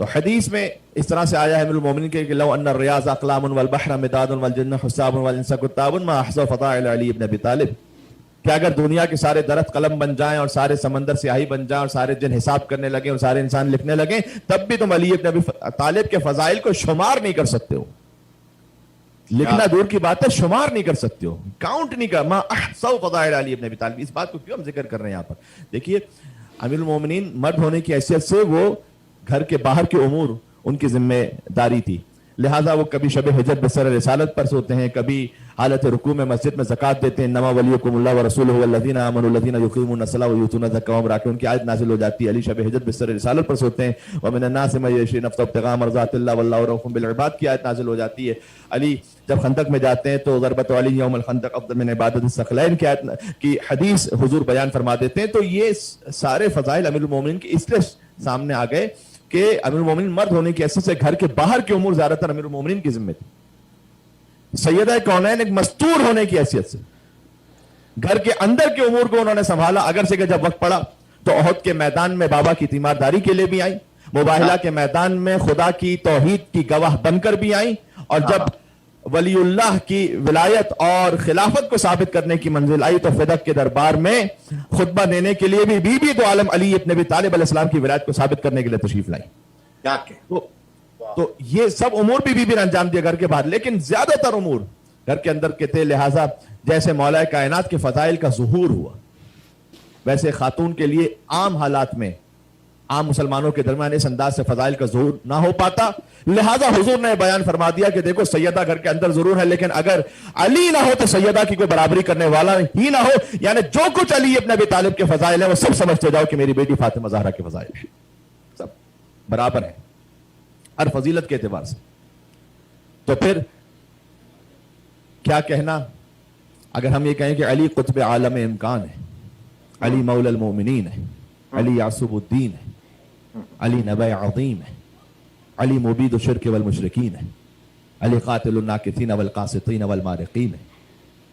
تو حدیث میں اس طرح سے آیا ہے امیر المومنین کہ لو ان الریاض اقلام والبحر مداد والجن حساب والانس کتاب ما احصى فضائل علی ابن ابی طالب، کہ اگر دنیا کے سارے درخت قلم بن جائیں اور سارے سمندر سیاہی بن جائیں اور سارے جن حساب کرنے لگیں اور سارے انسان لکھنے لگیں، تب بھی تم علی ابن ابی طالب کے فضائل کو شمار نہیں کر سکتے ہو. لکھنا دور کی بات ہے، شمار نہیں کر سکتے ہو، کاؤنٹ نہیں کر. ما احصى فضائل علی ابن ابی طالب، اس بات کو کیوں ہم ذکر کر رہے ہیں یہاں پر؟ دیکھیے امیر المومنین مرد ہونے کی حیثیت سے وہ گھر کے باہر کے امور ان کی ذمہ داری تھی، لہٰذا وہ کبھی شب حجت بسر رسالت پر سوتے ہیں، کبھی حالت رکوع میں مسجد میں زکات دیتے ہیں. انما ولیکم اللہ ورسولہ والذین آمنوا الذین یقیمون الصلاۃ ویؤتون الزکاۃ وهم راکعون کی آیت نازل ہو جاتی ہے. علی شب حجت بسر رسالت پر سوتے ہیں. ومن الناس من یشری نفسه ابتغاء مرضات اللہ واللہ رؤوف بالعباد کی آیت نازل ہو جاتی ہے. علی جب خندق میں جاتے ہیں تو ضربت علی یوم الخندق افضل من عبادت الثقلین کی حدیث حضور بیان فرما دیتے ہیں. تو یہ سارے فضائل امیر المومنین کی اس لیے سامنے آ گئے کہ امیر المومنین مرد ہونے کی حیثیت سے گھر کے باہر کے امور زیادہ تر امیر المومنین کی ذمہ تھی. سیدہ کونین ایک مستور ہونے کی حیثیت سے گھر کے اندر کے امور کو انہوں نے سنبھالا، اگر سے کہ جب وقت پڑا تو احد کے میدان میں بابا کی تیمارداری کے لیے بھی آئیں، مباہلہ کے میدان میں خدا کی توحید کی گواہ بن کر بھی آئیں، اور جب ولی اللہ کی ولایت اور خلافت کو ثابت کرنے کی منزل آئی تو فدق کے دربار میں خطبہ دینے کے لیے بھی بی بی دو عالم علی ابن ابی طالب علیہ السلام کی ولایت کو ثابت کرنے کے لیے تشریف لائی. کیا کہ تو یہ سب امور بھی بی بی نے انجام دیا گھر کے باہر، لیکن زیادہ تر امور گھر کے اندر کے تھے. لہٰذا جیسے مولا کائنات کے فضائل کا ظہور ہوا، ویسے خاتون کے لیے عام حالات میں عام مسلمانوں کے درمیان اس انداز سے فضائل کا ظہور نہ ہو پاتا. لہذا حضور نے بیان فرما دیا کہ دیکھو سیدہ گھر کے اندر ضرور ہے، لیکن اگر علی نہ ہو تو سیدہ کی کوئی برابری کرنے والا ہی نہ ہو. یعنی جو کچھ علی ابن ابی طالب کے فضائل ہیں وہ سب سمجھتے جاؤ کہ میری بیٹی فاطمہ زہرا کے فضائل ہیں، سب برابر ہیں ہر فضیلت کے اعتبار سے. تو پھر کیا کہنا اگر ہم یہ کہیں کہ علی قطب عالم امکان ہے، علی مولا المؤمنین ہے، علی یعصب الدین ہے، علی نبی عظیم ہے، علی مبید الشرک والمشرکین ہے، علی قاتل الناکثین والقاسطین والمارقین ہے،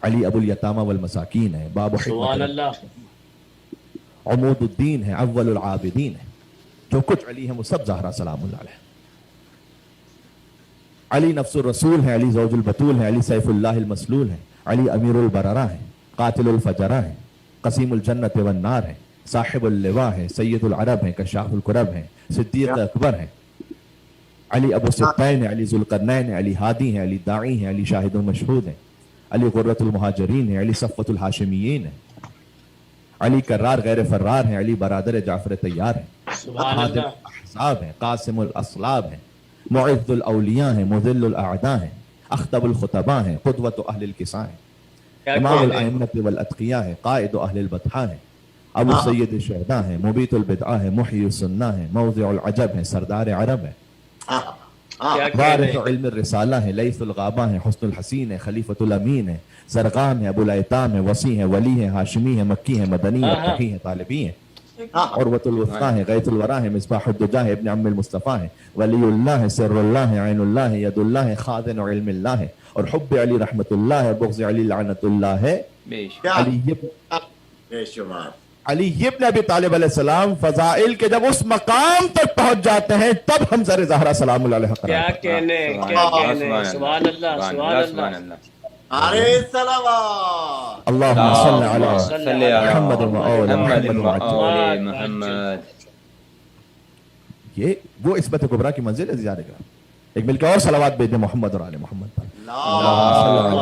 علی ابو الیتامى والمساکین ہے، باب سبحان اللہ، عمود الدین ہے، اول العابدین ہے. جو کچھ علی ہے وہ سب زہرا سلام اللہ علیہ. علی نفس الرسول ہے، علی زوج البتول ہے، علی سیف اللہ المسلول ہے، علی امیر البررہ ہے، قاتل الفجرہ ہے، قسیم الجنت والنار ہے، صاحب اللواء ہے، سید العرب ہے، کشاف الکرب ہے، صدیق اکبر ہے، علی ابو سبطین ہے، علی ذوالقرنین ہے، علی ہادی ہے، علی داعی ہے، علی شاہد المشہود ہے، علی غرۃ المہاجرین ہے، علی صفوۃ الہاشمیین ہے، علی کرار غیر فرار ہے، علی برادر جعفر طیار ہے، سبحان حاضر اللہ، الاحزاب ہے، قاسم الاصلاب ہے، معز الاولیاء ہیں، مذل الاعداء ہیں، اخطب الخطباء ہیں، قدوۃ اہل الکساء ہیں، امام الائمۃ والاتقیاء ہے، قائد اہل البطحاء ہے، ابو سید الشہداء ہے، مبیت البدعاء ہے، محیی السنہ ہے، موضع العجب ہے، سردار عرب ہے، وارث علم الرسالہ ہے، لیث الغابہ ہے، حسن الحسین ہے، خلیفۃ الامین ہے، زرقان ہے، ابو الایتام ہے، وسیع ہے، ولی ہے، ہاشمی ہے، مکی ہے، مدنی ہے، تقی ہے، طالبی ہے، عروۃ الوثقیٰ ہے، غیث الورا ہے، مصباح الدجا ہے، ابن عم المصطفیٰ ہے، ولی اللہ ہے، سر اللہ ہے، عین اللہ ہے، ید اللہ ہے، خازن علم اللہ ہے، اور حب علی رحمت اللہ ہے، بغض علی لعنت اللہ ہے. علی ابن ابی طالب علیہ السلام فضائل کے جب اس مقام تک پہنچ جاتے ہیں تب ہم زر زہرا سلام اللہ علیہ کیا کہنے، کیا کہنے، سبحان اللہ، سبحان اللہ. ارے صلوات اللہم صلی علی محمد وآل محمد. یہ وہ عصمت کبریٰ کی منزل ہے زیادہ گرام. ایک مل کے اور صلوات بھیج دیں محمد اور آل محمد پر.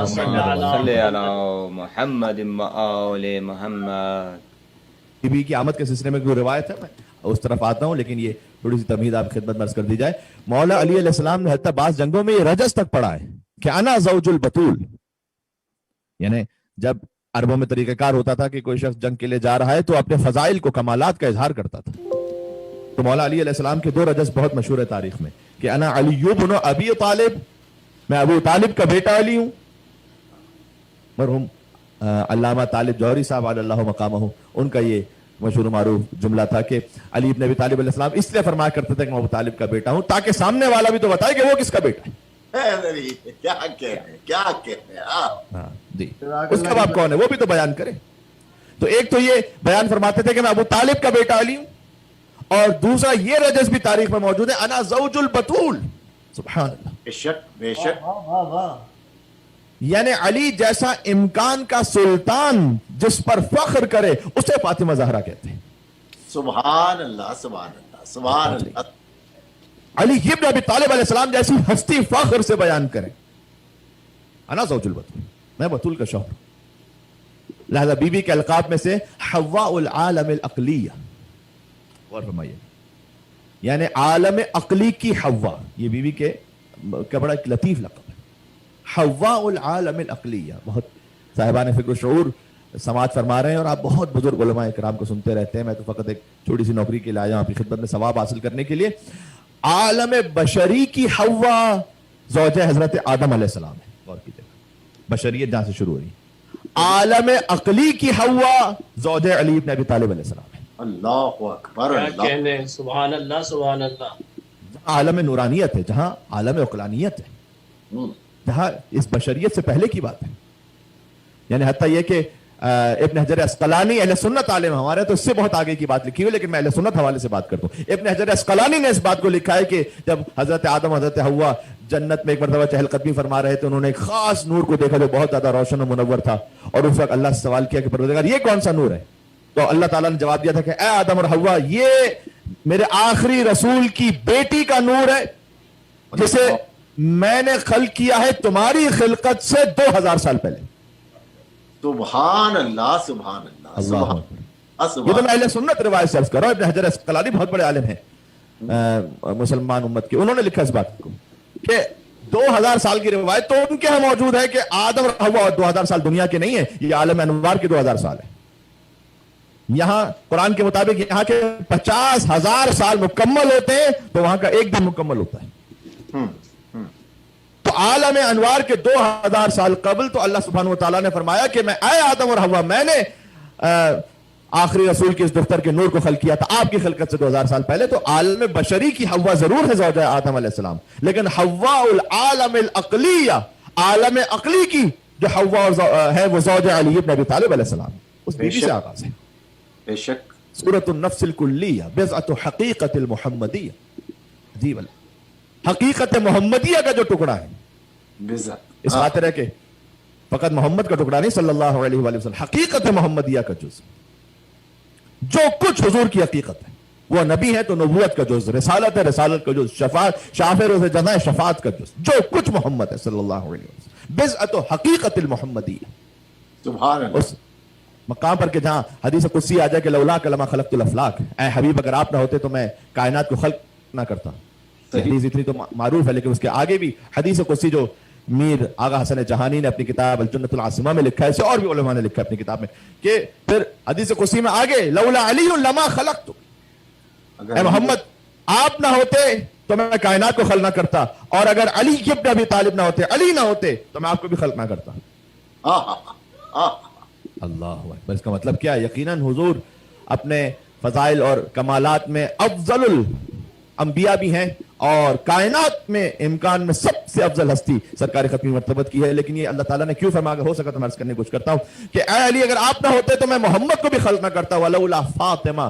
صلی علی محمد وآل محمد. بی بی کی آمد کے سلسلے میں کوئی روایت ہے، میں اس طرف آتا ہوں، لیکن یہ تھوڑی سی تمہید آپ خدمت میں عرض کر دی جائے. مولا علی علیہ السلام نے حتی بعض جنگوں میں یہ رجس تک پڑھا ہے کہ انا زوج البتول، یعنی جب عربوں میں طریقہ کار ہوتا تھا کہ کوئی شخص جنگ کے لیے جا رہا ہے تو اپنے فضائل کو، کمالات کا اظہار کرتا تھا. تو مولا علی علیہ السلام کے دو رجس بہت مشہور ہے تاریخ میں کہ انا علی بن ابی طالب، میں ابو طالب کا بیٹا علی ہوں. مرحوم علامہ طالب جوہری صاحب علی اللہ مقامہ، ان کا یہ مشہور معروف جملہ تھا کہ علی ابن ابی طالب علیہ السلام اس لیے فرمایا کرتے تھے کہ میں ابو طالب کا بیٹا ہوں تاکہ سامنے والا بھی تو بتائے کہ وہ کس کا بیٹا ہے. جی اس کا باپ کون ہے وہ بھی تو بیان کرے. تو ایک تو یہ بیان فرماتے تھے کہ میں ابو طالب کا بیٹا علی ہوں، اور دوسرا یہ رجس بھی تاریخ میں موجود ہے، انا زوج البتول، سبحان اللہ، بے شک بے شک. یعنی علی جیسا امکان کا سلطان جس پر فخر کرے اسے فاطمہ زہرا کہتے ہیں. سبحان اللہ سبحان اللہ سبحان اللہ. علی ابن ابی طالب علیہ السلام جیسی ہستی فخر سے بیان کریں، انا زوج البتول، میں بتول کا شوہر. لہذا بی بی کے القاب میں سے حواء العالم العقلیہ، غور فرمائیے، یعنی عالم عقلی کی حوا، یہ بی بی کے کا بڑا ایک لطیف لقب ہے، حواء العالم العقلیہ. بہت صاحبان فکر و شعور سماعت فرما رہے ہیں اور آپ بہت بزرگ علماء کرام کو سنتے رہتے ہیں. میں تو فقط ایک چھوٹی سی نوکری کے لیے آیا ہوں آپ کی خدمت میں ثواب حاصل کرنے کے لیے. عالم بشری کی حوا زوجہ حضرت آدم علیہ السلام ہے. غور کیجیے، بشریت جہاں سے شروع ہوئی. عالم عقلی کی حوا زوجہ علی ابن ابی طالب علیہ السلام ہے. اللہ اکبر. کیا اللہ کہنے، سبحان اللہ سبحان اللہ. جہاں عالم نورانیت ہے، جہاں عالم عقلانیت ہے، جہاں اس بشریت سے پہلے کی بات ہے. یعنی حتیٰ یہ کہ ابن حجر اسقلانی اہل سنت عالم ہمارے تو اس سے بہت آگے کی بات لکھی ہوئی، لیکن میں اہل سنت حوالے سے بات کرتا ہوں. ابن حجر اسقلانی نے اس بات کو لکھا ہے کہ جب حضرت آدم حضرت حوا جنت میں ایک مرتبہ چہل قدمی فرما رہے تھے، انہوں نے ایک خاص نور کو دیکھا جو بہت زیادہ روشن و منور تھا، اور اس وقت اللہ سے سوال کیا کہ پروردگار یہ کون سا نور ہے؟ تو اللہ تعالیٰ نے جواب دیا تھا کہ اے آدم اور حوا، یہ میرے آخری رسول کی بیٹی کا نور ہے جسے میں نے خلق کیا ہے تمہاری خلقت سے 2000 سال پہلے. سبحان اللہ سبحان اللہ سبحان یہ تو میں اہل سنت روایت سے عرض کر رہا ہوں. ابن حجر اسقلانی بہت بڑے عالم ہیں مسلمان امت کے، انہوں نے لکھا اس بات کو کہ 2000 سال کی روایت تو ان کے ہاں موجود ہے کہ آدم اور حوا 2000 سال دنیا کے نہیں ہے، یہ عالم انوار کے 2000 سال ہے. یہاں قرآن کے مطابق یہاں کے 50,000 سال مکمل ہوتے ہیں تو وہاں کا ایک دن مکمل ہوتا ہے. تو عالم انوار کے 2000 سال قبل تو اللہ سبحانہ وتعالیٰ نے فرمایا کہ میں اے آدم اور حوا، میں نے آخری رسول کے اس دفتر کے نور کو خلق کیا تھا آپ کی خلقت سے 2000 سال پہلے. تو عالم بشری کی حوا ضرور ہے زوجہ آدم علیہ السلام، لیکن حواء العالم العقلیہ، عالم عقلی کی جو حوا ہے وہ زوجہ علی ابن ابی طالب علیہ السلام، اس بیوی سے آغاز ہے. بے شک. سورۃ النفس الکلیہ بضعۃ حقیقت المحمدیہ. عجیب اللہ، حقیقت محمدیہ کا جو ٹکڑا ہے، اس خاطر ہے کہ فقط محمد کا ٹکڑا نہیں صلی اللہ علیہ وآلہ وسلم، حقیقت محمدیہ کا جز، جو کچھ حضور کی حقیقت ہے. وہ نبی ہے تو نبوت کا جز، رسالت ہے رسالت کا جز، شافع روز جزا ہے شفاعت کا جز، جو کچھ محمد ہے صلی اللہ علیہ وسلم. بضعۃ حقیقت المحمدیہ. سبحان اللہ. اس مقام پر کہ جہاں حدیث قدسی آ جائے کہ لولاک لما خلقت الافلاک، اے حبیب اگر آپ نہ ہوتے تو میں کائنات کو خلق نہ کرتا. حدیث اتنی تو معروف ہے، لیکن اس کے آگے بھی حدیث قدسی جو میر آغا حسن جہانی نے اپنی کتاب الجنت العاصمہ میں لکھا ہے، اسے اور بھی علماء نے لکھا ہے اپنی کتاب میں، کہ پھر حدیث قدسی میں آگے لولا علی لما خلقت، اے محمد آپ نہ ہوتے تو میں کائنات کو خلق نہ کرتا، اور اگر علی ابن ابی طالب نہ ہوتے، علی نہ ہوتے تو میں آپ کو بھی خلق نہ کرتا. اللہ اکبر. اس کا مطلب کیا ہے؟ یقیناً حضور اپنے فضائل اور کمالات میں افضل الانبیاء بھی ہیں، اور کائنات میں امکان میں سب سے افضل ہستی سرکار ختمی مرتبت کی ہے. لیکن یہ اللہ تعالیٰ نے کیوں فرمایا، ہو سکا تو میں عرض کرنے کی کوشش کرتا ہوں کہ اے علی اگر آپ نہ ہوتے تو میں محمد کو بھی خلق نہ کرتا. ولولا فاطمہ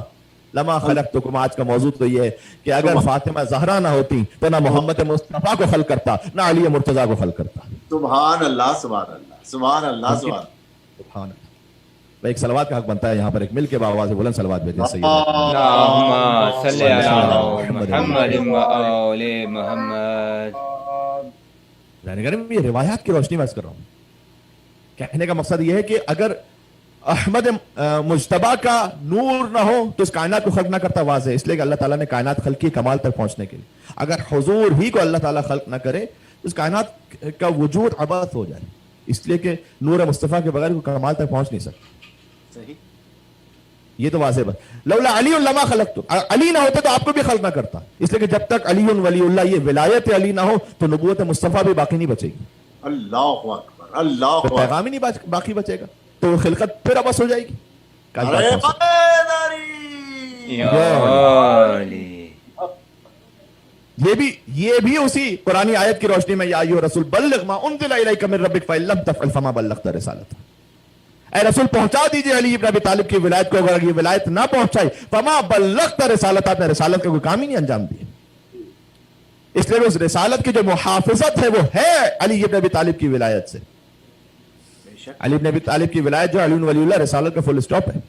لما خلقتکم. آج کا موضوع تو یہ ہے کہ اگر فاطمہ زہرا نہ ہوتی تو نہ محمد مصطفیٰ کو خلق کرتا، نہ علی مرتضیٰ کو خلق کرتا. سبحان اللہ سبحان اللہ سبحان اللہ سبحان سبحان اللہ. ایک صلوات کا حق بنتا ہے یہاں پر، ایک مل کے باواز بلند صلوات بھیجیں. اللہم صلی علی محمد و آل محمد. یہ روایات کی روشنی میں عرض کر رہا ہوں. کہنے کا مقصد یہ ہے کہ اگر احمد مجتبیٰ کا نور نہ ہو تو اس کائنات کو خلق نہ کرتا. واضح اس لیے کہ اللہ تعالیٰ نے کائنات خلق کی کمال تک پہنچنے کے لیے. اگر حضور ہی کو اللہ تعالیٰ خلق نہ کرے تو اس کائنات کا وجود عبث ہو جائے، اس لیے کہ نور مصطفیٰ کے بغیر کوئی کمال تک پہنچ نہیں سکتا. صحیح. یہ تو واضح بات. لولا علی لما خلقت، علی نہ ہوتے تو آپ کو بھی خلق نہ کرتا. اس لیے کہ جب تک علی ولی اللہ، یہ ولایت علی نہ ہو تو نبوت مصطفیٰ بھی باقی نہیں بچے گی. اللہ اکبر اللہ اکبر. پیغام ہی نہیں باقی بچے گا تو وہ خلقت پھر عبث ہو جائے گی. یہ بھی اسی قرآنی آیت کی روشنی میں یا ایھا الرسول بلغ ما انزل الیک من ربک فإن لم تفعل فما بلغت رسالتہ. اے رسول پہنچا دیجئے علی ابن ابی طالب کی ولایت کو, اگر یہ ولایت نہ پہنچائی فما بلغت رسالت, آپ نے رسالت کا کوئی کام ہی نہیں انجام دیا. اس لیے اس رسالت کی جو محافظت ہے وہ ہے علی ابن ابی طالب کی ولایت سے. علی ابن ابی طالب کی ولایت جو علی ولی اللہ, رسالت کا فل اسٹاپ ہے.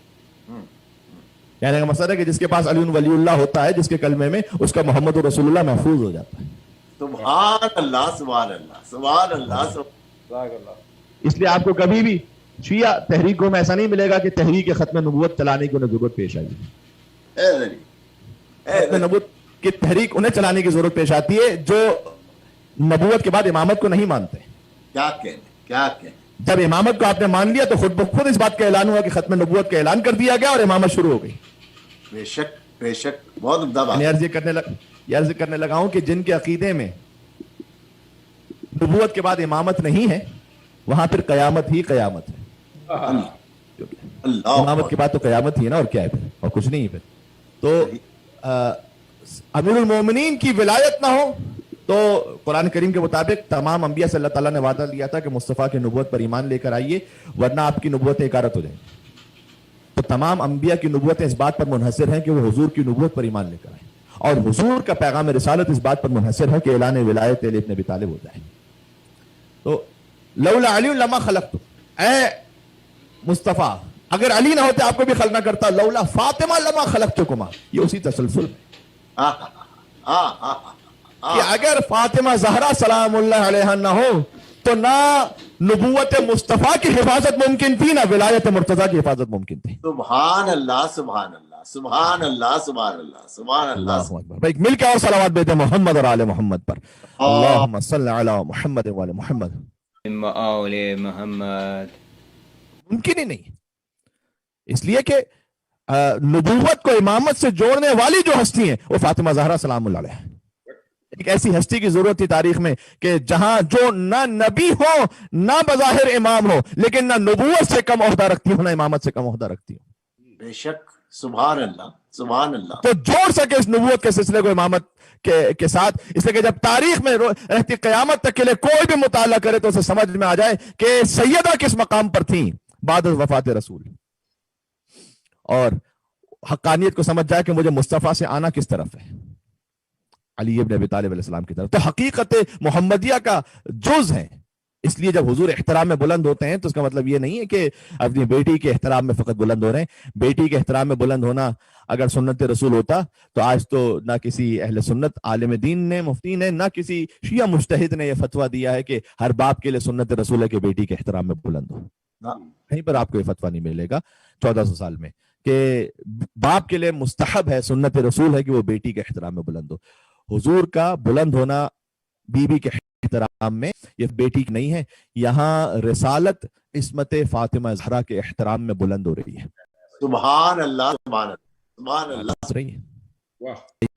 یعنی کا مقصد ہے کہ جس کے پاس علی ولی اللہ ہوتا ہے, جس کے کلمے میں اس کا محمد رسول اللہ محفوظ ہو جاتا ہے. سبحان اللہ سبحان اللہ سبحان اللہ سبحان اللہ. اس لیے آپ کو کبھی بھی شیعہ تحریکوں میں ایسا نہیں ملے گا کہ تحریک ختم نبوت چلانے کی انہیں ضرورت پیش آئی. ختم نبوت کی تحریک انہیں چلانے کی ضرورت پیش آتی ہے جو نبوت کے بعد امامت کو نہیں مانتے. کیا کہنے. جب امامت کو آپ نے مان لیا تو خود بخود اس بات کا اعلان ہوا کہ ختم نبوت کا اعلان کر دیا گیا اور امامت شروع ہو گئی. بے شک بہت عمدہ بات. یہ عرض کرنے لگا ہوں کہ جن کے عقیدے میں نبوت کے بعد امامت نہیں ہے وہاں پھر قیامت ہی قیامت ہے. امامت کے بعد تو قیامت ہی ہے نا, اور کیا ہے پھر, اور کچھ نہیں ہے پھر. تو امیر المومنین کی ولایت نہ ہو تو قرآن کریم کے مطابق تمام انبیاء سے اللہ تعالیٰ نے وعدہ لیا تھا کہ مصطفیٰ کی نبوت پر ایمان لے کر آئیے ورنہ آپ کی نبوتیں اکارت ہو جائیں. تو تمام انبیاء کی نبوتیں اس بات پر منحصر ہیں کہ وہ حضور کی نبوت پر ایمان لے کر آئیں, اور حضور کا پیغام رسالت اس بات پر منحصر ہے کہ اعلان ولایت علی ابن ابی طالب ہو جائے. تو لولا علی لما خلقت, اے مصطفیٰ اگر علی نہ ہوتے آپ کو بھی خلق نہ کرتا. لولا فاطمہ لما خلقتکما, یہ اسی تسلسل میں کہ اگر فاطمہ زہرا سلام اللہ علیہ نہ ہو تو نہ نبوت مصطفیٰ کی حفاظت ممکن تھی نہ ولایت مرتضیٰ کی حفاظت ممکن تھی. سبحان اللہ سبحان اللہ سبحان اللہ سبحان اللہ سبحان اللہ. بھائی مل کے اور صلوات بیتے محمد اور آل محمد پر. اللہم صلی علی محمد و آل محمد. ممکن ہی نہیں, اس لیے کہ نبوت کو امامت سے جوڑنے والی جو ہستی ہیں وہ فاطمہ زہرا سلام اللہ علیہ. ایک ایسی ہستی کی ضرورت تھی تاریخ میں کہ جہاں جو نہ نبی ہو نہ بظاہر امام ہو لیکن نہ نبوت سے کم عہدہ رکھتی ہو نہ امامت سے کم عہدہ رکھتی ہو. بے شک سبحان اللہ سبحان اللہ. تو جوڑ سکے اس نبوت کے سلسلے کو امامت کے ساتھ, اس لیے کہ جب تاریخ میں رہتی قیامت تک کے لیے کوئی بھی مطالعہ کرے تو اسے سمجھ میں آ جائے کہ سیدہ کس مقام پر تھیں بعد وفات رسول, اور حقانیت کو سمجھ جائے کہ مجھے مصطفیٰ سے آنا کس طرف ہے, علی ابن ابی طالب علیہ السلام کی طرف. تو حقیقت محمدیہ کا جز ہے. اس لیے جب حضور احترام میں بلند ہوتے ہیں تو اس کا مطلب یہ نہیں ہے کہ اپنی بیٹی کے احترام میں فقط بلند ہو رہے ہیں. بیٹی کے احترام میں بلند ہونا اگر سنت رسول ہوتا تو آج تو نہ کسی اہل سنت عالم دین نے مفتی نے نہ کسی شیعہ مجتہد نے یہ فتویٰ دیا ہے کہ ہر باپ کے لیے سنت رسول ہے کہ بیٹی کے احترام میں بلند ہو. کہیں پر آپ کو یہ فتویٰ نہیں ملے گا 1400 سال میں کہ باپ کے لیے مستحب ہے, سنت رسول ہے کہ وہ بیٹی کے احترام میں بلند ہو. حضور کا بلند ہونا بیوی کے احترام میں یہ بیٹی کی نہیں ہے, یہاں رسالت عصمت فاطمہ زہرا کے احترام میں بلند ہو رہی ہے. سبحان اللہ سبحان اللہ سبحان اللہ.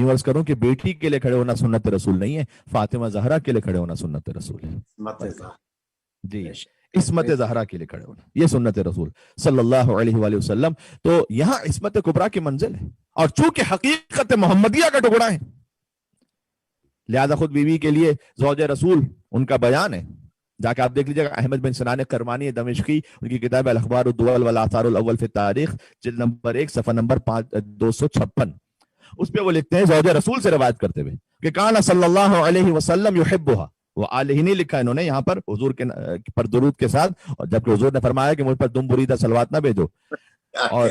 یوں عرض کروں کہ بیٹی کے لیے کھڑے ہونا سنت رسول نہیں ہے, فاطمہ زہرا کے لیے کھڑے ہونا سنت رسول ہے. جی, عصمت زہرا کے لیے کھڑے ہونا یہ سنت رسول صلی اللہ علیہ وآلہ وسلم. تو یہاں عصمت کبریٰ کی منزل ہے, اور چونکہ حقیقت محمدیہ کا ٹکڑا ہے لہذا خود بیوی کے لیے زوج رسول ان کا بیان ہے. جا کے آپ دیکھ لیجیے گا, احمد بن سنان کرمانی دمشقی ان کی کتاب الاخبار الدول والآثار الاول فی التاریخ جلد نمبر 1 صفحہ نمبر 256, اس پہ وہ لکھتے ہیں زوج رسول سے روایت کرتے ہوئے کہ کان صلی اللہ علیہ وسلم یحبھا, وہ آلہ ہی نہیں لکھا انہوں نے یہاں پر حضور کے پر درود کے ساتھ, اور جبکہ حضور نے فرمایا کہ مجھ پر دم بریدہ صلوات نہ بھیجو اور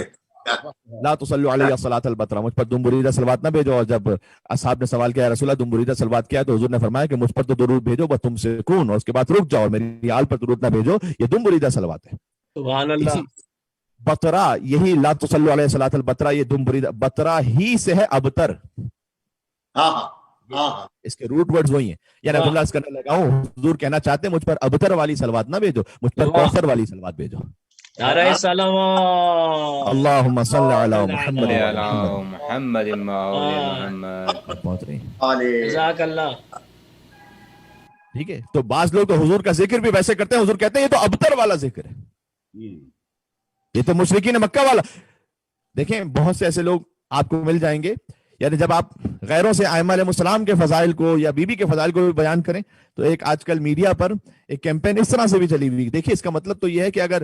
لا تصلوا علیہ الصلاۃ البترا, مجھ پر دم بریدہ صلوات نہ بھیجو. اور جب اصحاب نے سوال کیا رسول اللہ دم بریدہ صلوات کیا, تو حضور نے فرمایا کہ مجھ پر تو درود بھیجو بس تم سکون, اور اس کے بعد رک جاؤ, میری آل پر درود نہ بھیجو, یہ دم بریدہ صلوات ہے. سبحان اللہ. بترا یہی لا تصلوا علیہ الصلاۃ البترا یہ دم بریدہ بترا ہی سے ہے ابتر, اس کے روٹ ورڈز وہی ہیں. یعنی عبداللہ اس کرنے لگا ہوں حضور کہنا چاہتے ہیں مجھ پر ابتر والی صلوات نہ بھیجو, مجھ پر کوثر والی صلوات بھیجو. نعرہ سلوات. اللہم صلی علی محمد محمد جزاک اللہ. ٹھیک ہے, تو بعض لوگ تو حضور کا ذکر بھی ویسے کرتے ہیں, حضور کہتے ہیں یہ تو ابتر والا ذکر ہے, یہ تو مشرکین مکہ والا. دیکھیں بہت سے ایسے لوگ آپ کو مل جائیں گے, یعنی جب آپ غیروں سے ائمہ علیہ السلام کے فضائل کو یا بی بی کے فضائل کو بھی بیان کریں تو ایک آج کل میڈیا پر ایک کیمپین اس طرح سے بھی چلی ہوئی. دیکھیے اس کا مطلب تو یہ ہے کہ اگر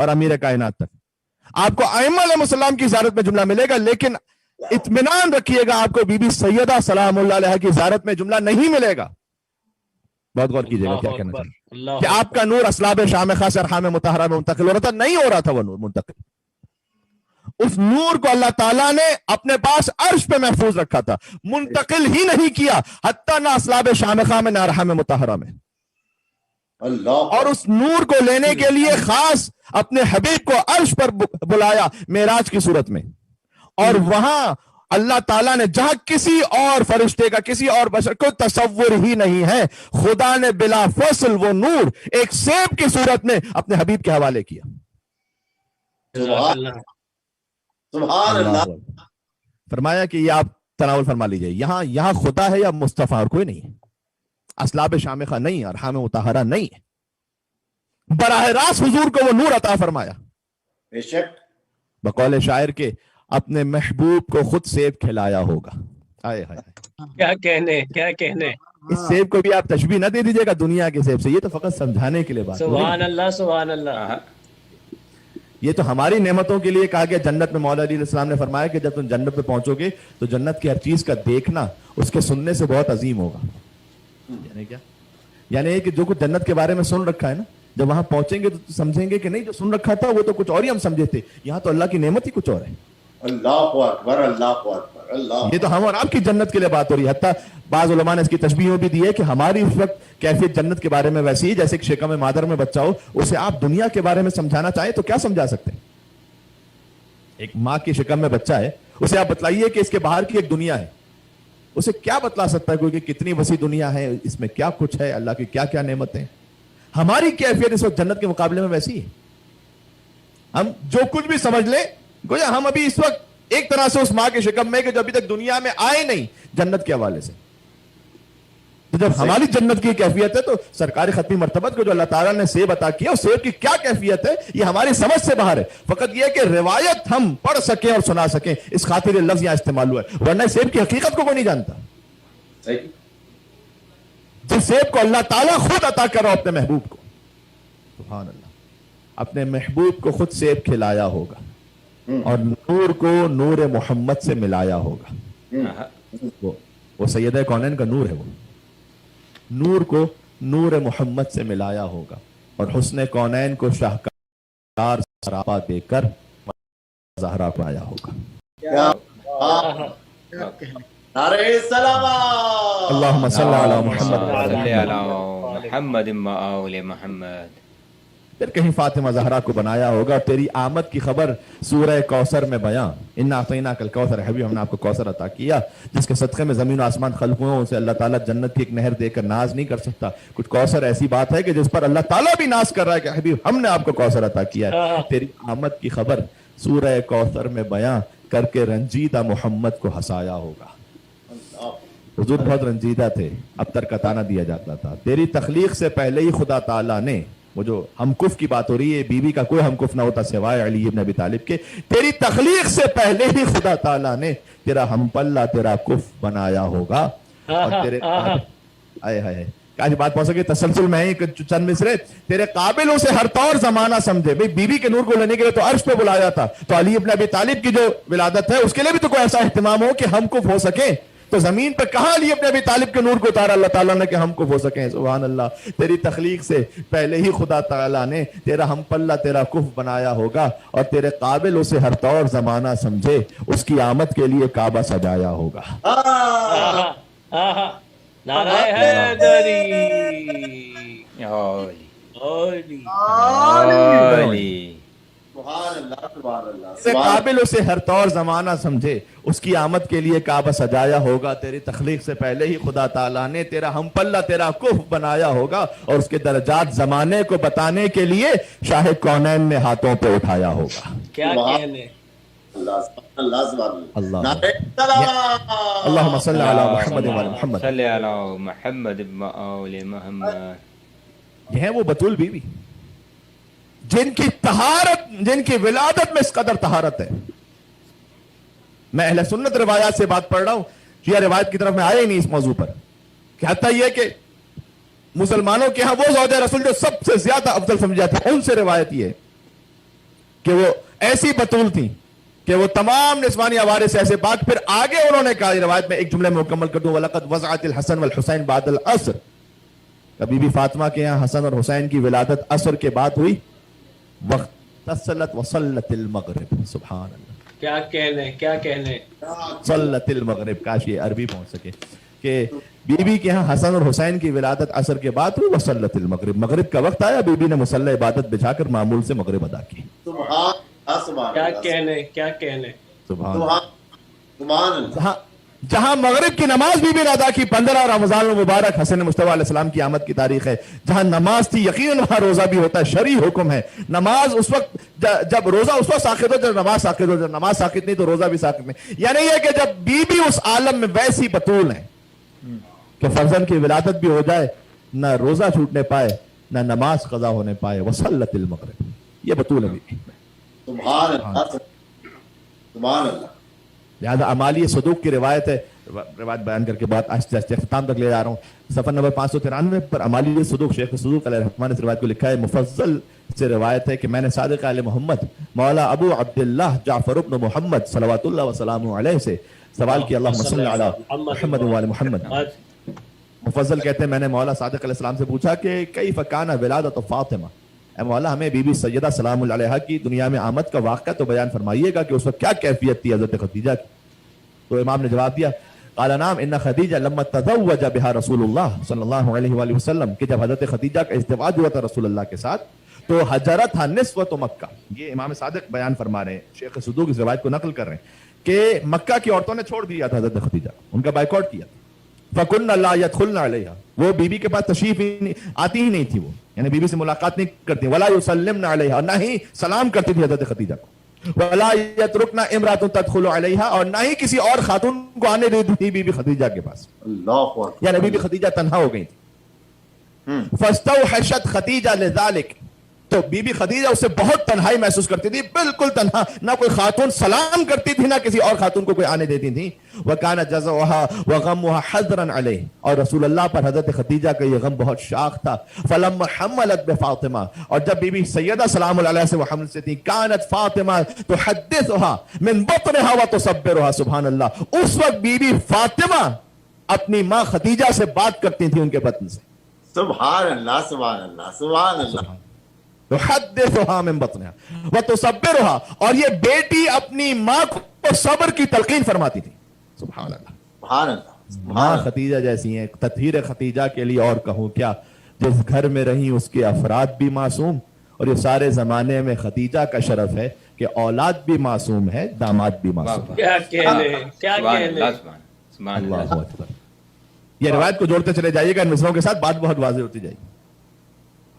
اور امیر کائنات تک. آپ کو ائمہ علیہ السلام کی زیارت میں جملہ ملے گا, لیکن اطمینان رکھیے گا آپ کو بی بی سیدہ سلام اللہ علیہ کی زیارت میں جملہ نہیں ملے گا. بہت غور کیجیے گا کیا کہنا چاہیے کہ آپ کا نور اسلاب شامخہ سے ارحام مطہرہ میں منتقل ہو رہا تھا, نہیں ہو رہا تھا وہ نور منتقل. اس نور کو اللہ تعالیٰ نے اپنے پاس عرش پہ محفوظ رکھا تھا, منتقل ہی نہیں کیا حتیٰ نہ اسلاب شامخہ میں نہ ارحام مطہرہ میں. اور اس نور کو لینے کے لیے خاص اپنے حبیب کو عرش پر بلایا معراج کی صورت میں, اور وہاں اللہ تعالیٰ نے جہاں کسی اور فرشتے کا کسی اور بشر کو تصور ہی نہیں ہے, خدا نے بلا فصل وہ نور ایک سیب کی صورت میں اپنے حبیب کے حوالے کیا. سبحان اللہ. فرمایا کہ یہ آپ تناول فرما لیجئے, یہاں خدا ہے یا مصطفیٰ, اور کوئی نہیں ہے. اسلاب شامخہ نہیں, ارحام مطہرہ نہیں ہے, براہ راست حضور کو وہ نور عطا فرمایا. بے شک بقول شاعر کے اپنے محبوب کو خود سیب کھلایا ہوگا. آئے ہائے کیا کہنے. اس سیب کو بھی آپ تشبیہ نہ دے دیجیے گا دنیا کے سیب سے, یہ تو فقط سمجھانے کے لیے بات ہے. سبحان اللہ سبحان اللہ. یہ تو ہماری نعمتوں کے لیے کہا گیا. جنت میں مولا علیہ السلام نے فرمایا کہ جب تم جنت میں پہنچو گے تو جنت کی ہر چیز کا دیکھنا اس کے سننے سے بہت عظیم ہوگا. یعنی کیا؟ یعنی کہ جو کچھ جنت کے بارے میں سن رکھا ہے نا, جب وہاں پہنچیں گے تو سمجھیں گے کہ نہیں, جو سن رکھا تھا وہ تو کچھ اور ہی ہم سمجھے تھے, یہاں تو اللہ کی نعمت ہی کچھ اور ہے. اللہ اکبر اللہ اکبر اللہ. یہ تو ہم اور آپ کی جنت کے لیے بات ہو رہی ہے. حتیٰ بعض علماء نے اس کی تشبیہ بھی دی ہے کہ ہماری اس وقت کیفیت جنت کے بارے میں ویسی ہی جیسے ایک شکم مادر میں بچہ ہو, اسے آپ دنیا کے بارے میں سمجھانا چاہیں تو کیا سمجھا سکتے ہیں؟ ایک ماں کی شکم میں بچہ ہے, اسے آپ بتلائیے کہ اس کے باہر کی ایک دنیا ہے, اسے کیا بتلا سکتا ہے کوئی کہ کتنی وسیع دنیا ہے, اس میں کیا کچھ ہے, اللہ کی کیا کیا نعمتیں. ہماری کیفیت اس وقت جنت کے مقابلے میں ویسی ہے. ہم جو کچھ بھی سمجھ لیں گویا ہم ابھی اس وقت ایک طرح سے اس ماں کے شکم میں کہ جو ابھی تک دنیا میں آئے نہیں جنت کے حوالے سے. تو جب ہماری جنت کی کیفیت ہے تو سرکار ختمی مرتبت کو جو اللہ تعالیٰ نے سیب عطا کیا, اس سیب کی کیا کیفیت ہے یہ ہماری سمجھ سے باہر ہے. فقط یہ کہ روایت ہم پڑھ سکیں اور سنا سکیں, اس خاطر یہ لفظ یہاں استعمال ہوا ہے, ورنہ سیب کی حقیقت کو کوئی نہیں جانتا. جس سیب کو اللہ تعالیٰ خود عطا کر رہا اپنے محبوب کو, سبحان اللہ, اپنے محبوب کو خود سیب کھلایا ہوگا اور نور کو نور محمد سے ملایا ہوگا. وہ سید کونین کا نور ہے, وہ نور کو نور محمد سے ملایا ہوگا اور حسن کونین کو شاہکار سراپا دے کر زہرا کو آیا ہوگا. نعرہ سلامات. اللہم صلی علی محمد صلی علی محمد و آل محمد. پھر کہیں فاطمہ زہرا کو بنایا ہوگا. تیری آمد کی خبر سورہ کوثر میں بیان, انا اعطیناک الکوثر, حبیب ہم نے آپ کو کوثر عطا کیا جس کے صدقے میں زمین و آسمان خلق ہوئے, اسے اللہ تعالیٰ جنت کی ایک نہر دے کر ناز نہیں کر سکتا. کچھ کوثر ایسی بات ہے کہ جس پر اللہ تعالیٰ بھی ناز کر رہا ہے کہ حبیب ہم نے آپ کو کوثر عطا کیا ہے. تیری آمد کی خبر سورہ کوثر میں بیان کر کے رنجیدہ محمد کو ہنسایا ہوگا. حضور بہت رنجیدہ تھے, اب تک عطا نہ دیا جاتا تھا. تیری تخلیق سے پہلے ہی خدا تعالیٰ نے, وہ جو ہم کف کی بات ہو رہی ہے, بی بی کا کوئی ہم کف نہ ہوتا سوائے علی ابن ابی طالب کے, تیری تخلیق سے پہلے ہی خدا تعالیٰ نے تیرا ہم پلہ تیرا کف بنایا ہوگا. اور تیرے آئے ہائے کاش بات پہنچ سکے تسلسل میں ہی چند مصرے. تیرے قابل اسے ہر طور زمانہ سمجھے. بھئی بی بی کے نور کو لینے کے لیے تو عرش پہ بلایا تھا, تو علی ابن ابی طالب کی جو ولادت ہے اس کے لیے بھی تو کوئی ایسا اہتمام ہو کہ ہم کف ہو سکیں. تو زمین پہ کہاں علی ابن ابی طالب کے نور کو اتارا اللہ تعالیٰ نے کہ ہم کف ہو سکیں. سبحان اللہ. تیری تخلیق سے پہلے ہی خدا تعالیٰ نے تیرا ہم پلہ تیرا کف بنایا ہوگا, اور تیرے قابل اسے ہر طور زمانہ سمجھے, اس کی آمد کے لیے کعبہ سجایا ہوگا. نعرہ حیدری قابل اسے ہر طور زمانہ سمجھے, اس کی آمد کے لیے کعبہ سجایا ہوگا. تیری تخلیق سے پہلے ہی خدا تعالیٰ نے تیرا ہم پلہ تیرا کف بنایا ہوگا, اور اس کے درجات زمانے کو بتانے کے لیے شاہ کونین نے ہاتھوں پہ اٹھایا ہوگا. کیا کہنے. اللہم صلی علی محمد و محمد صلی علی محمد و آل محمد. یہ ہے وہ بطول بیوی جن کی طہارت, جن کی ولادت میں اس قدر طہارت ہے. میں اہل سنت روایات سے بات پڑھ رہا ہوں, شیعہ روایت کی طرف میں آیا ہی نہیں اس موضوع پر, کہ حتیٰ یہ کہ مسلمانوں کے ہاں وہ زوجہ رسول جو سب سے زیادہ افضل سمجھ جاتے ہیں, ان سے روایت یہ ہے کہ وہ ایسی بطول تھی کہ وہ تمام نسوانی آوارے سے ایسے پاک. پھر آگے انہوں نے کہا, روایت میں ایک جملے میں مکمل کر دوں, وَلَقَدْ وَضَعَتِ الْحَسَنَ وَالْحُسَيْنَ بَعْدَ الْعَصْرِ, بی بی فاطمہ کے یہاں حسن اور حسین کی ولادت عصر کے بعد ہوئی. وَاغْتَسَلَتْ وَصَلَّتِ الْمَغْرِبِ, سبحان اللہ, کیا کہنے, کیا کہنے, صلت المغرب, کاش یہ عربی پہنچ سکے کہ بی بی کے یہاں حسن اور حسین کی ولادت عصر کے بعد ہوئی. وصلت المغرب, مغرب کا وقت آیا, بی بی نے مصلی عبادت بچھا کر معمول سے مغرب ادا کی. سبحان اللہ, سبحان کیا اللہ, کہنے, کیا کہنے. سبحان اللہ. سبحان اللہ. جہاں مغرب کی نماز بی بی نے ادا کی, 15 رمضان المبارک حسن مصطفیٰ علیہ السلام کی آمد کی تاریخ ہے. جہاں نماز تھی, یقیناً وہاں روزہ بھی ہوتا ہے, شرعی حکم ہے. نماز اس وقت, جب روزہ اس وقت ساقط ہو جب نماز ساقط ہو, جب نماز ساقط نہیں تو روزہ بھی ساقط نہیں. یعنی یہ کہ جب بی بی اس عالم میں ویسی بطول ہیں کہ فرزند کی ولادت بھی ہو جائے, نہ روزہ چھوٹنے پائے, نہ نماز قضا ہونے پائے. وصلت المغرب, یہ بطول ہے بی بی. سبحان اللہ, سبحان اللہ. لہذا امالی صدوق کی روایت ہے, روایت بیان کر کے بات آہستہ آہستہ اختتام تک لے جا رہا ہوں. صفحہ نمبر 593 پر امالی صدوق شیخ صدوق علیہ الرحمٰن نے اس روایت کو لکھا ہے. مفضل سے روایت ہے کہ میں نے صادق آل محمد مولا ابو عبداللہ جعفر بن محمد صلوات اللہ وسلامہ علیہ سے سوال کیا, اللہم صلی علی محمد و آل محمد. مفضل کہتے ہیں میں نے مولا صادق علیہ السلام سے پوچھا کہ کیف کان ولادت فاطمہ, اے مولا ہمیں بی بی سیدہ سلام اللہ علیہا کی دنیا میں آمد کا واقعہ تو بیان فرمائیے گا کہ اس وقت کیا کیفیت تھی حضرت خدیجہ کی. تو امام نے جواب دیا, قال نعم ان خدیجہ لما تزوج بها رسول اللہ صلی اللہ علیہ وآلہ وسلم, کہ جب حضرت خدیجہ کا ازدواج ہوا تھا رسول اللہ کے ساتھ تو حجرتھا نسوۃ مکہ. یہ امام صادق بیان فرما رہے ہیں, شیخ صدوق اس روایت کو نقل کر رہے ہیں کہ مکہ کی عورتوں نے چھوڑ دیا تھا حضرت خدیجہ, ان کا بائیکاٹ کیا. فَكُنَّ لَا يَدْخُلْنَ عَلَيْهَا, وہ بی بی کے پاس تشریف آتی ہی نہیں تھی, وہ یعنی بی بی سے ملاقات نہیں کرتی. وَلَا يُسَلِّمْنَ عَلَيْهَا, نہ ہی سلام کرتی تھی حضرت خدیجہ کو. وَلَا يَتْرُكْنَ امْرَأَةٌ تَدْخُلُ عَلَيْهَا, اور نہ ہی کسی اور خاتون کو آنے دیتی تھی بی بی خدیجہ کے پاس. اللہ اکبر. یعنی بی بی خدیجہ تنہا ہو گئی تھی. فَاسْتَوْحَشَتْ خَدِیجَةُ لِذَلِكَ, تو بی بی خدیجہ اس سے بہت تنہائی محسوس کرتی تھی, بالکل تنہا, نہ کوئی خاتون سلام کرتی تھی, نہ کسی اور خاتون کو کوئی آنے دیتی تھی. وَكَانَ جَزَعُهَا وَغَمُّهَا حَذْرًا عَلَيْهِ, اور رسول اللہ پر حضرت خدیجہ کا یہ غم بہت شاق تھا. فَلَمَّا حَمَّلَتْ بِفَاطِمَةَ, اور جب بی بی سیدہ سلام اللہ علیہ سے وہ حمل سے تھی, كَانَتْ فَاطِمَةُ تُحَدِّثُهَا مِنْ بَطْنِهَا وَتُصَبِّرُهَا, سبحان اللہ, اس وقت بی بی فاطمہ اپنی ماں خدیجہ سے بات کرتی تھی ان کے بطن سے. سبحان اللہ, سبحان اللہ, سبحان اللہ. تحدثها من بطنها وتصبرها, اور یہ بیٹی اپنی ماں کو صبر کی تلقین فرماتی تھی. سبحان اللہ, سبحان اللہ. ماں خدیجہ جیسی ہیں. تطہیر خدیجہ کے لیے اور کہوں کیا, جس گھر میں رہی اس کے افراد بھی معصوم, اور یہ سارے زمانے میں خدیجہ کا شرف ہے کہ اولاد بھی معصوم ہے, داماد بھی معصوم ہے. کیا کہنے, کیا کہنے. اللہ اکبر. یہ روایت کو جوڑتے چلے جائیے گا, ان مصروں کے ساتھ بات بہت واضح ہوتی جائے گی.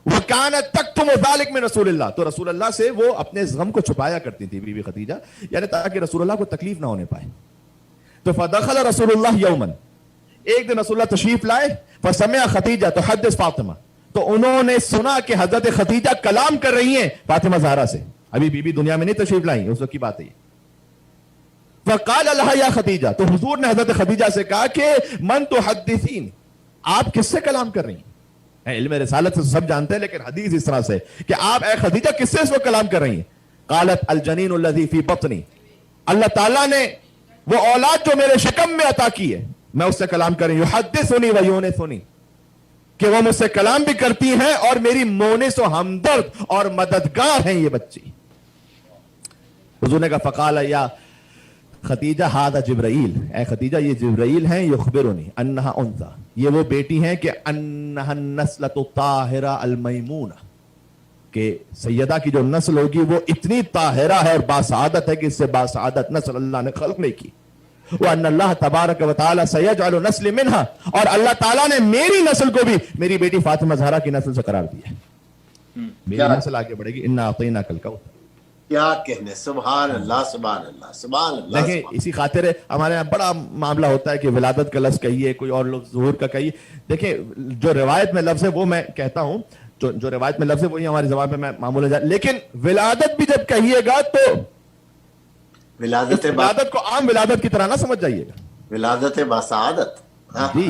وَكَانَتْ تَكْتُمُ ذَلِكَ مِن رسول اللہ, تو رسول اللہ سے وہ اپنے غم کو چھپایا کرتی تھی بی بی خدیجہ, یعنی تاکہ رسول اللہ کو تکلیف نہ ہونے پائے. تو فَدَخَلَ رسول اللہ یوماً, ایک دن رسول اللہ تشریف لائے. فَسَمِعَ خدیجہ تُحَدِّثُ فاطمہ, تو انہوں نے سنا کہ حضرت خدیجہ کلام کر رہی ہیں فاطمہ زہرا سے. ابھی بی بی دنیا میں نہیں تشریف لائیں, اس وقت کی بات ہے. فَقَالَ لَهَا يَا خدیجہ, تو حضور نے حضرت خدیجہ سے کہا کہ من تحدثین, آپ کس سے کلام کر رہی ہیں؟ علم رسالت سے سب جانتے ہیں, لیکن حدیث اس طرح سے کہ آپ اے خدیجہ کس سے اس وقت کلام کر رہی ہیں؟ قالت الجنین الذی فی بطنی, اللہ تعالیٰ نے وہ اولاد جو میرے شکم میں عطا کی ہے, میں اس سے کلام کر رہی ہوں. یحدثنی و یونسنی, کہ وہ مجھ سے کلام بھی کرتی ہیں اور میری مونس و ہمدرد اور مددگار ہیں یہ بچی. حضور نے کہا فقال یا خدیجہ ھذا جبرائیل, اے خدیجہ یہ جبرائیل ہیں, یخبرنی انہا انثی, یہ وہ بیٹی ہیں کہ انہا النسلۃ الطاہرہ المیمونہ, کہ سیدہ کی جو نسل ہوگی وہ اتنی طاہرہ ہے اور باسعادت ہے کہ اس سے باسعادت نسل اللہ نے خلق نہیں کی. وَأَنَّ اللَّهَ تَبَارَكَ وَتَعَالَى سَيَجْعَلُ نَسْلِ مِنْهَا, اور اللہ تعالیٰ نے میری نسل کو بھی میری بیٹی فاطمہ زہرا کی نسل سے قرار دیا ہے. میری نسل آگے بڑھے گی. اِنَّا أَعْطَيْنَاكَ الْكَوْثَرَ, کیا کہنے. سبحان اللہ, سبحان اللہ, سبحان اللہ. دیکھیں اسی خاطر ہمارے یہاں بڑا معاملہ ہوتا ہے کہ ولادت کا لفظ کہیے, کوئی اور لفظ ظہور کا کہیے. دیکھیں جو روایت میں لفظ ہے وہ میں کہتا ہوں, جو روایت میں لفظ ہے وہی ہماری زبان میں معمول ہے, لیکن ولادت بھی جب کہیے گا تو ولادت کو عام ولادت کی طرح نہ سمجھ جائیے گا. ولادت باسعادت. جی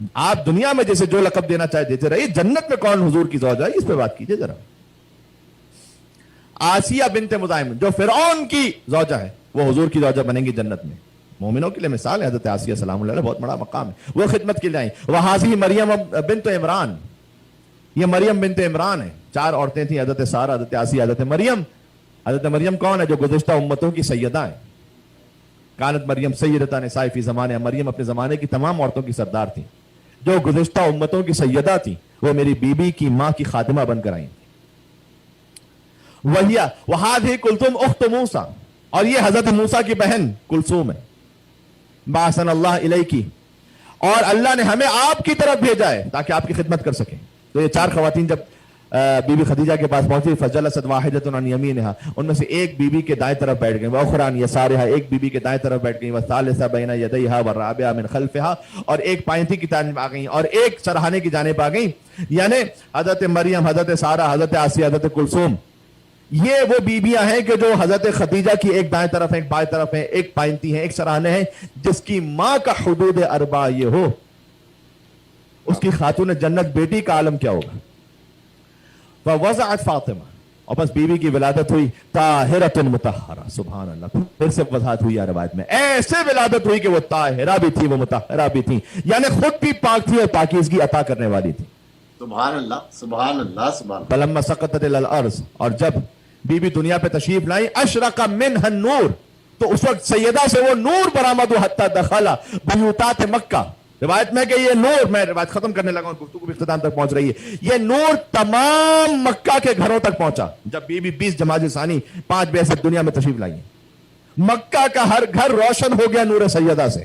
آپ دنیا میں جیسے جو لقب دینا چاہے دیتے رہیے, جنت میں کون حضور کی زوجہ ہے اس پہ بات کیجئے ذرا. آسیہ بنت مزاحم جو فرعون کی زوجہ ہے وہ حضور کی زوجہ بنیں گی جنت میں. مومنوں کے لیے مثال ہے حضرت آسیہ سلام اللہ علیہ, بہت بڑا مقام ہے, وہ خدمت کے لیے آئیں. وہاذی مریم بنت عمران, یہ مریم بنت عمران ہے. 4 عورتیں تھیں, حضرت سارہ, حضرت آسیہ, حضرت مریم. حضرت مریم کون ہے؟ جو گزشتہ امتوں کی سیدہ ہیں. کانت مریم سیدتان نساء فی زمانہ, مریم اپنے زمانے کی تمام عورتوں کی سردار تھیں. جو گزشتہ امتوں کی سیدہ تھیں وہ میری بیوی کی ماں کی خادمہ بن کر آئیں. وہذی کلثوم اخت موسیٰ, اور یہ حضرت موسیٰ کی بہن کلثوم ہے. بعثنا اللہ الیکی, اور اللہ نے ہمیں آپ کی طرف بھیجا ہے تاکہ آپ کی خدمت کر سکیں. تو یہ 4 خواتین جب بی بی خدیجہ کے پاس پہنچی, فجلست واحدۃ عن یمینہا, ان میں سے ایک بی بی کے دائیں طرف بیٹھ گئی, واخری عن یسارہا, ایک بی بی کے دائیں طرف بیٹھ گئی, والثالثہ بین یدیہا والرابعہ من خلفہا, اور ایک پائنتی کی جانب آ گئی اور ایک سرہانے کی جانب آ گئی. یعنی حضرت مریم, حضرت سارہ, حضرت آسیہ, حضرت کلثوم, یہ وہ بیویاں ہیں کہ جو حضرت خدیجہ کی ایک دائیں طرف ہیں, ایک بائیں طرف ہیں, ایک پائنتی ہیں, ایک سرہانے ہیں, جس کی ماں کا حدود 4 یہ ہو, اس کی خاتون جنت بیٹی کا عالم کیا ہوگا. وَوَضَعَتْ فاطمہ, اور بس بیوی کی ولادت ہوئی, طاہرۃ مطہرہ. سبحان اللہ, پھر سے وضاحت ہوئی روایت میں, ایسے ولادت ہوئی کہ وہ طاہرہ بھی تھی, وہ مطہرہ بھی تھی, یعنی خود بھی پاک تھی اور پاکیزگی عطا کرنے والی تھی. سبحان اللہ, سبحان اللہ, سبحان اللہ. فلما سقطت الی الارض, اور جب بی بی دنیا پہ تشریف لائی, اشرق منها النور, تو اس وقت سیدہ سے وہ نور برآمد حتی دخل بیوتات مکہ. روایت میں کہ یہ نور, میں روایت ختم کرنے لگا ہوں, گفتگو بھی اختتام تک پہنچ رہی ہے, یہ نور تمام مکہ کے گھروں تک پہنچا جب بی بی 20 جمادی ثانی 5 بعثت دنیا میں تشریف لائی. مکہ کا ہر گھر روشن ہو گیا نور سیدہ سے.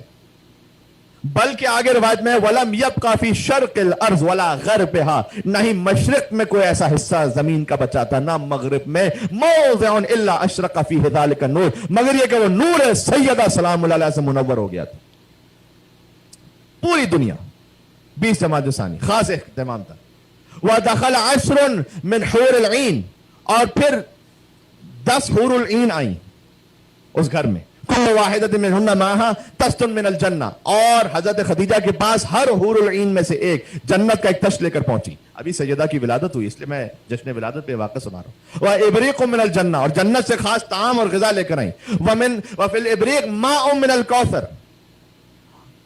بلکہ آگے روایت میں وَلَمْ يَبْقَ فِي شَرْقِ الْأَرْضِ وَلَا غَرْبِهَا, نہ ہی مشرق میں کوئی ایسا حصہ زمین کا بچا تھا, نہ مغرب میں, مَوْضِعٌ إِلَّا أَشْرَقَ فِيهِ ذَلِكَ النُّورِ, مگر یہ کہ وہ نور سیدہ سلام اللہ علیہ سے منور ہو گیا تھا. پوری دنیا 20 جمادی ثانی خاص اہتمام تھا. وَدَخَلَ 10 مِنْ حُورِ الْعِينِ, اور پھر 10 حور العین آئیں اس گھر میں. کل واحدۃ منہن معہا تشت من الجنہ, اور حضرت خدیجہ کے پاس ہر حور العین میں سے ایک جنت کا ایک تشت لے کر پہنچی. ابھی سیدہ کی ولادت ہوئی, اس لیے میں جشن ولادت پہ واقعہ سنا رہا ہوں. وابریق من الجنہ, اور جنت سے خاص طعام اور غذا لے کر آئیں. وفی الابریق ماء من الکوثر,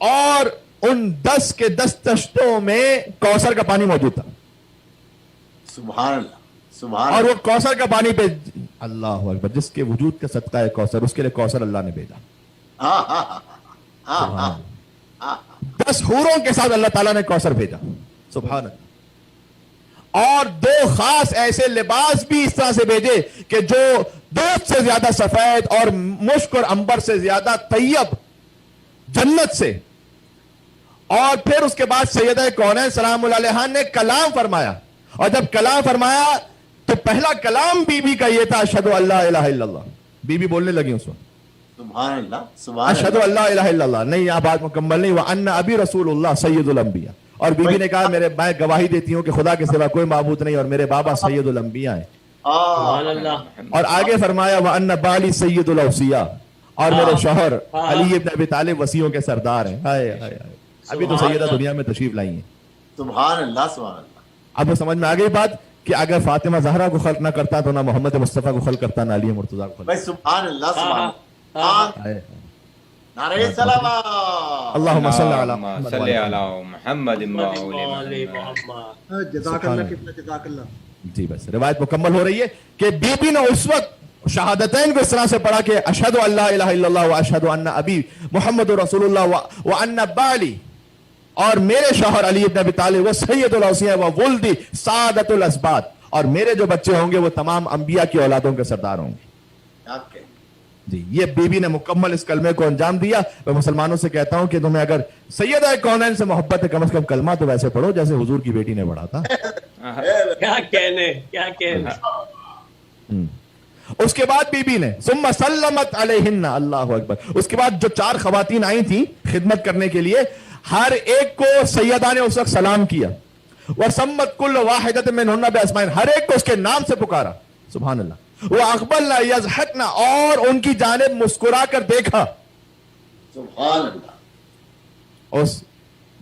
اور ان 10 کے 10 تشتوں میں کوثر کا پانی موجود تھا. سبحان اللہ, سبحان اور اللہ. وہ کوثر کا پانی پہ, اللہ اکبر, جس کے وجود کا صدقہ ہے کوثر, اس کے لیے کوثر اللہ نے بھیجا. ہاں ہاں ہاں ہاں ہاں, 10 حوروں کے ساتھ اللہ تعالیٰ نے کوثر بھیجا. سبحان اللہ. اور 2 خاص ایسے لباس بھی اس طرح سے بھیجے کہ جو دودھ سے زیادہ سفید اور مشک اور عنبر سے زیادہ طیب, جنت سے. اور پھر اس کے بعد سیدہ کونین سلام اللہ علیہا نے کلام فرمایا, اور جب کلام فرمایا تو پہلا کلام بی بی کا یہ تھا, اشہدو اللہ الہ الا اللہ. بی بی بولنے لگی اس وقت, سبحان اللہ, سبحان اشہدو اللہ الہ الا اللہ. نہیں, یہاں بات مکمل نہیں. وَأَنَّ أَبِي رسول اللہ سید الانبیاء, اور بی بی نے کہا میں گواہی دیتی ہوں کہ خدا کے سوا کوئی معبود نہیں, اور میرے بابا سید الانبیاء ہیں. سبحان اللہ. اور آگے فرمایا وَأَنَّ بَالِي سید الاوصیاء, اور میرے شوہر علی ابن ابی طالب وصیوں کے سردار ہیں. ہائے ہائے ہائے, ابھی تو سیدہ دنیا میں تشریف لائی ہیں. سبحان اللہ, سبحان اللہ. اب وہ سمجھ میں آ گئی بات کہ اگر فاطمہ زہرا کو خلق نہ کرتا تو نہ محمد مصطفیٰ کو خلق کرتا, نہ علی مرتضیٰ کو خلق بھائی سبحان اللہ, سبحان اللہ. کرتا. نعرہ سلامات. اللہم صلی علی اللہم صلی علی محمد جزاک اللہ کتنا, جزاک اللہ. جی بس روایت مکمل ہو رہی ہے کہ بی بی نے اس وقت شہادتین کو اس طرح سے پڑھا کہ اشہدو اللہ الہ الا اللہ واشہد ان ابی محمد رسول اللہ وان بالی, اور میرے شوہر علی ابن ابی طالب وہ سید الاوصیاء و ولدی سعادت الاسباط, اور میرے جو بچے ہوں گے وہ تمام انبیاء کی اولادوں کے سردار ہوں گے. جی, یہ بی بی نے مکمل اس کلمے کو انجام دیا. میں مسلمانوں سے کہتا ہوں کہ تمہیں اگر سیدہ کونین سے محبت ہے, کم از کم کلمہ تو ویسے پڑھو جیسے حضور کی بیٹی نے پڑھا تھا. کیا کہنے, کیا کہنے. اس کے بعد بی بی نے ثم سلمت علیہن, اللہ اکبر, اس کے بعد جو 4 خواتین آئی تھیں خدمت کرنے کے لیے, ہر ایک کو سیدہ نے اس وقت سلام کیا. وسمت کل واحدۃ منہن باسمائہن, ہر ایک کو اس کے نام سے پکارا. سبحان اللہ. وَأَقْبَلْنَا يَضْحَكْنَا, اور ان کی جانب مسکرا کر دیکھا. سبحان اللہ. اس